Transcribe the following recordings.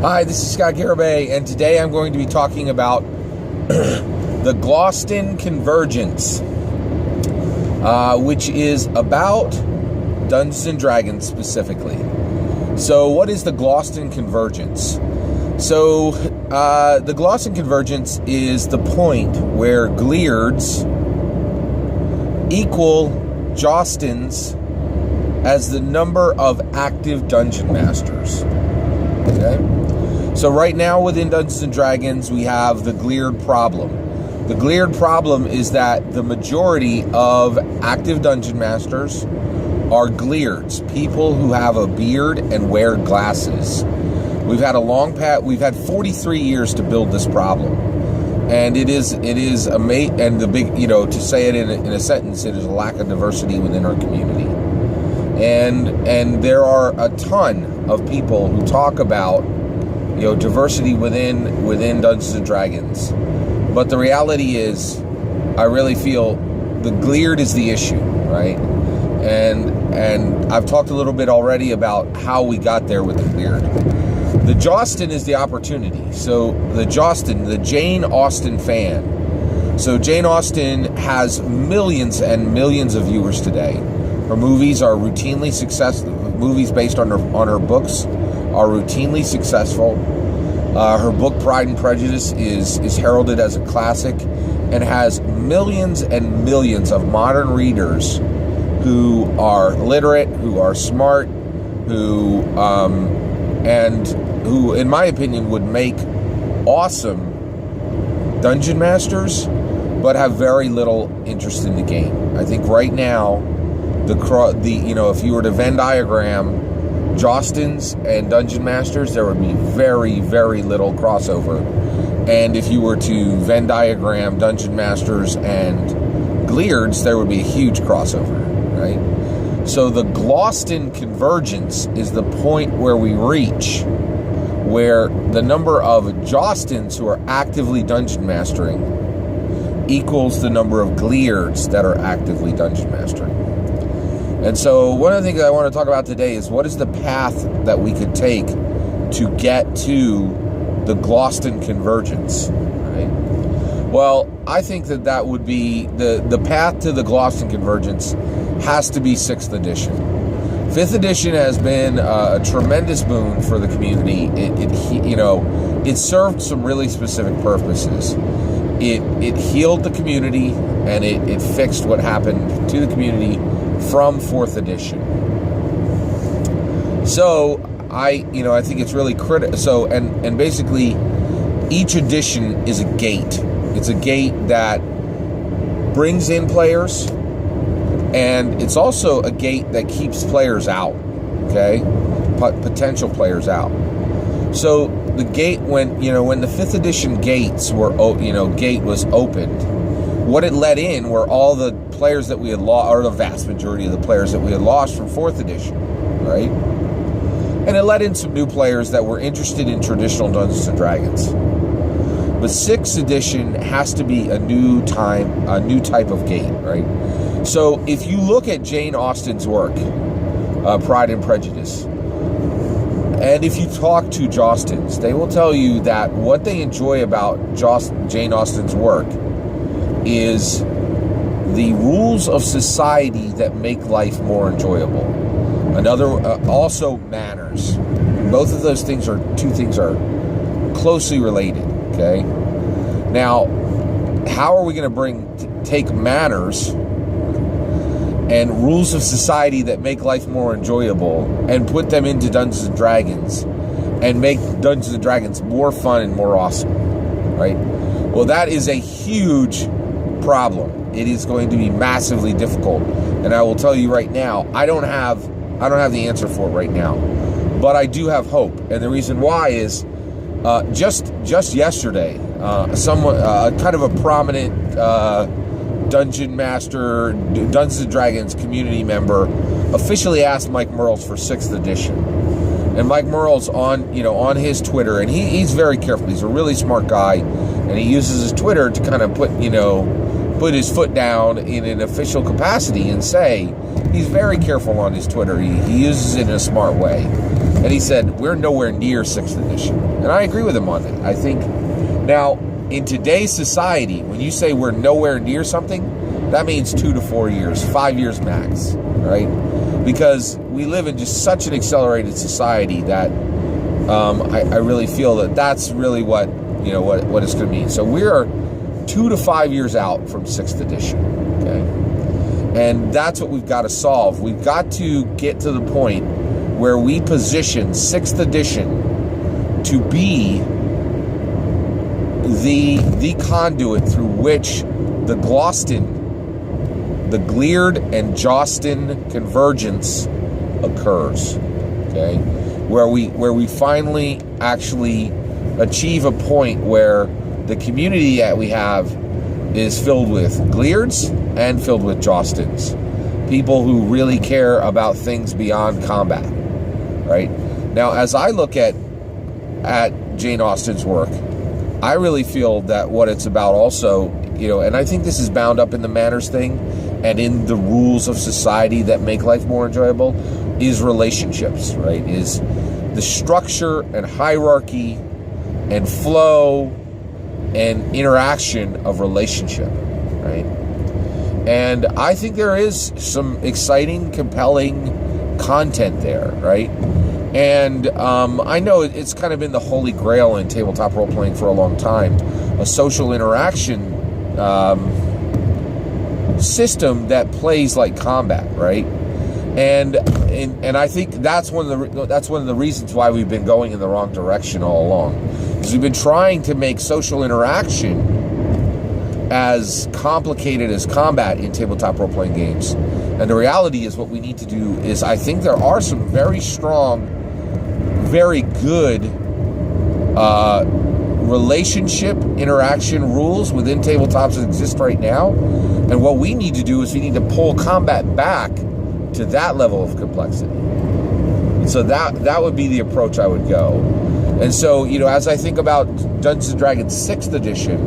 Hi, this is Scott Garibay, and today I'm going to be talking about the Glausten Convergence, which is about Dungeons & Dragons specifically. So what is the Glausten Convergence? So the Glausten Convergence is the point where Gleards equal Jaustins as the number of active Dungeon Masters. Okay? So right now within Dungeons & Dragons, we have the Gleard problem. The Gleard problem is that the majority of active Dungeon Masters are Gleards, people who have a beard and wear glasses. We've had a long path. We've had 43 years to build this problem, and it is amazing. And the big, to say it in a sentence, it is a lack of diversity within our community. And there are a ton of people who talk about diversity within Dungeons and Dragons, but the reality is, I really feel the Gleard is the issue, right? And I've talked a little bit already about how we got there with the Gleard. The Jaustin is the opportunity. So the Jaustin, the Jane Austen fan. So Jane Austen has millions and millions of viewers today. Her movies are routinely successful. Movies based on her books are routinely successful. Her book Pride and Prejudice is heralded as a classic and has millions and millions of modern readers who are literate, who are smart, who in my opinion would make awesome Dungeon Masters, but have very little interest in the game. I think right now, if you were to Venn diagram Jaustins and Dungeon Masters, there would be very, very little crossover. And if you were to Venn diagram Dungeon Masters and Gleards, there would be a huge crossover, right? So the Glausten Convergence is the point where we reach where the number of Jaustins who are actively Dungeon Mastering equals the number of Gleards that are actively Dungeon Mastering. And so one of the things I want to talk about today is what is the path that we could take to get to the Glausten Convergence, right? Well, I think that would be the path to the Glausten Convergence has to be 6th edition. 5th edition has been a tremendous boon for the community. It served some really specific purposes. It healed the community, and it fixed what happened to the community from 4th edition. So I think it's really critical. So and basically, each edition is a gate. It's a gate that brings in players, and it's also a gate that keeps players out. Okay, potential players out. So the gate, when the 5th edition gates were gate was opened, what it let in were all the players that we had lost, or the vast majority of the players that we had lost from 4th edition, right? And it let in some new players that were interested in traditional Dungeons and Dragons. But 6th edition has to be a new type of gate, right? So if you look at Jane Austen's work, Pride and Prejudice, and if you talk to Jaustins, they will tell you that what they enjoy about Jane Austen's work is the rules of society that make life more enjoyable. Also manners. Both of those things are closely related. Okay. Now, how are we going to take manners and rules of society that make life more enjoyable and put them into Dungeons and Dragons and make Dungeons and Dragons more fun and more awesome, right? Well, that is a huge problem. It is going to be massively difficult, and I will tell you right now, I don't have the answer for it right now, but I do have hope, and the reason why is just yesterday, someone kind of a prominent Dungeon Master, Dungeons and Dragons community member, officially asked Mike Merles for 6th edition. And Mike Merles on his Twitter, and he's very careful. He's a really smart guy, and he uses his Twitter to kind of put his foot down in an official capacity and say he's very careful on his Twitter. He uses it in a smart way. And he said, we're nowhere near 6th edition. And I agree with him on that. I think, now, in today's society, when you say we're nowhere near something, that means 2 to 4 years, 5 years max, right? Because we live in just such an accelerated society that I really feel that that's really what it's going to mean. So we are 2 to 5 years out from 6th edition, okay? And that's what we've got to solve. We've got to get to the point where we position 6th edition to be the conduit through which the Glausten, the Gliard and Jostin convergence occurs, okay? Where we finally actually achieve a point where the community that we have is filled with Gliards and filled with Jostins, people who really care about things beyond combat, right? Now, as I look at Jane Austen's work, I really feel that what it's about also, and I think this is bound up in the manners thing and in the rules of society that make life more enjoyable, is relationships, right? Is the structure and hierarchy and flow and interaction of relationship, right? And I think there is some exciting, compelling content there, right? And I know it's kind of been the holy grail in tabletop role-playing for a long time, a social interaction system that plays like combat, right? And I think that's one of the reasons why we've been going in the wrong direction all along, is we've been trying to make social interaction as complicated as combat in tabletop role-playing games. And the reality is, what we need to do is, I think there are some very strong, very good relationship interaction rules within tabletops that exist right now. And what we need to do is we need to pull combat back to that level of complexity. So that would be the approach I would go. And so, as I think about Dungeons & Dragons 6th edition,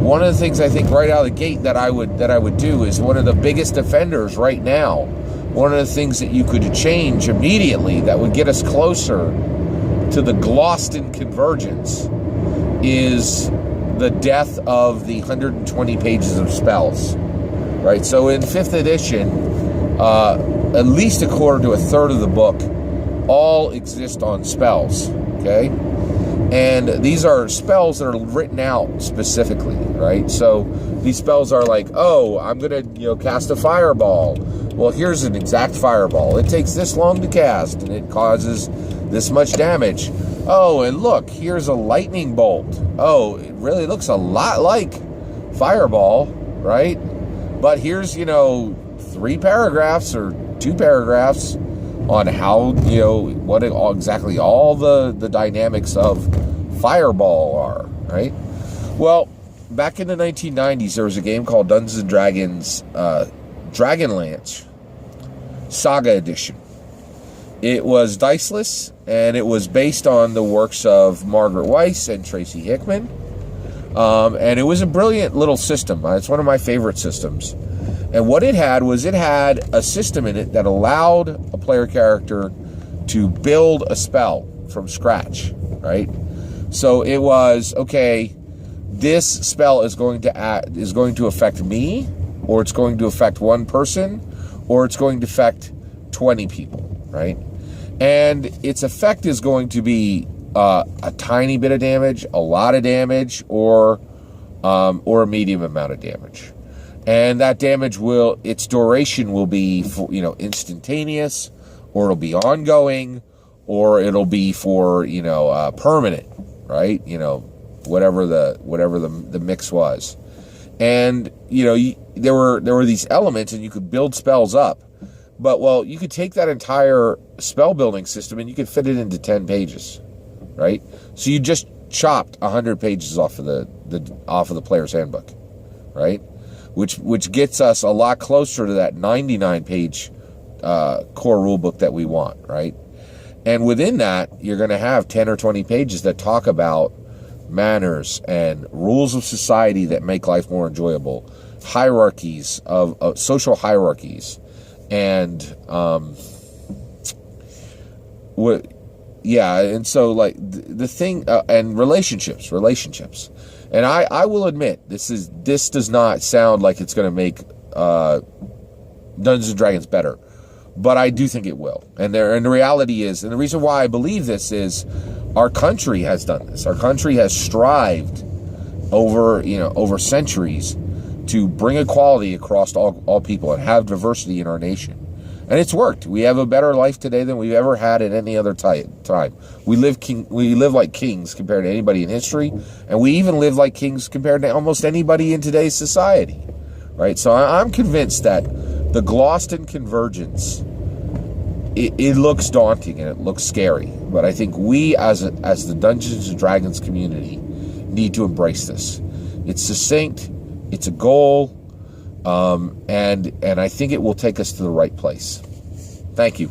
one of the things I think right out of the gate that I would do is, one of the biggest offenders right now, one of the things that you could change immediately that would get us closer to the Glausten convergence is the death of the 120 pages of spells, right? So in 5th edition, at least a quarter to a third of the book all exist on spells, okay? And these are spells that are written out specifically, right? So these spells are like, oh, I'm going to cast a fireball. Well, here's an exact fireball. It takes this long to cast, and it causes this much damage. Oh, and look, here's a lightning bolt. Oh, it really looks a lot like fireball, right? But here's, 3 paragraphs or 2 paragraphs on how, what exactly all the dynamics of fireball are, right? Well, back in the 1990s, there was a game called Dungeons & Dragons Dragonlance Saga Edition. It was diceless, and it was based on the works of Margaret Weiss and Tracy Hickman. And it was a brilliant little system. It's one of my favorite systems. And what it had was, it had a system in it that allowed a player character to build a spell from scratch, right? So it was, okay, this spell is going to affect me, or it's going to affect one person, or it's going to affect 20 people, right? And its effect is going to be a tiny bit of damage, a lot of damage, or a medium amount of damage. And that damage its duration will be for, instantaneous, or it'll be ongoing, or it'll be for, permanent, right? Whatever the mix was. And, there were these elements, and you could build spells up. But, well, you could take that entire spell building system and you could fit it into 10 pages, right? So you just chopped 100 pages off of the player's handbook, right? Which gets us a lot closer to that 99-page core rule book that we want, right? And within that, you're going to have 10 or 20 pages that talk about manners and rules of society that make life more enjoyable, hierarchies of social hierarchies, and yeah, and so like the thing, and relationships, and I will admit this does not sound like it's going to make Dungeons and Dragons better, but I do think it will. And the reality is, and the reason why I believe this is, our country has done this. Our country has strived over centuries to bring equality across all people and have diversity in our nation. And it's worked. We have a better life today than we've ever had at any other time. We live like kings compared to anybody in history, and we even live like kings compared to almost anybody in today's society, right? So I'm convinced that the Glausten Convergence, it looks daunting and it looks scary, but I think we as the Dungeons and Dragons community need to embrace this. It's succinct, it's a goal, and I think it will take us to the right place. Thank you.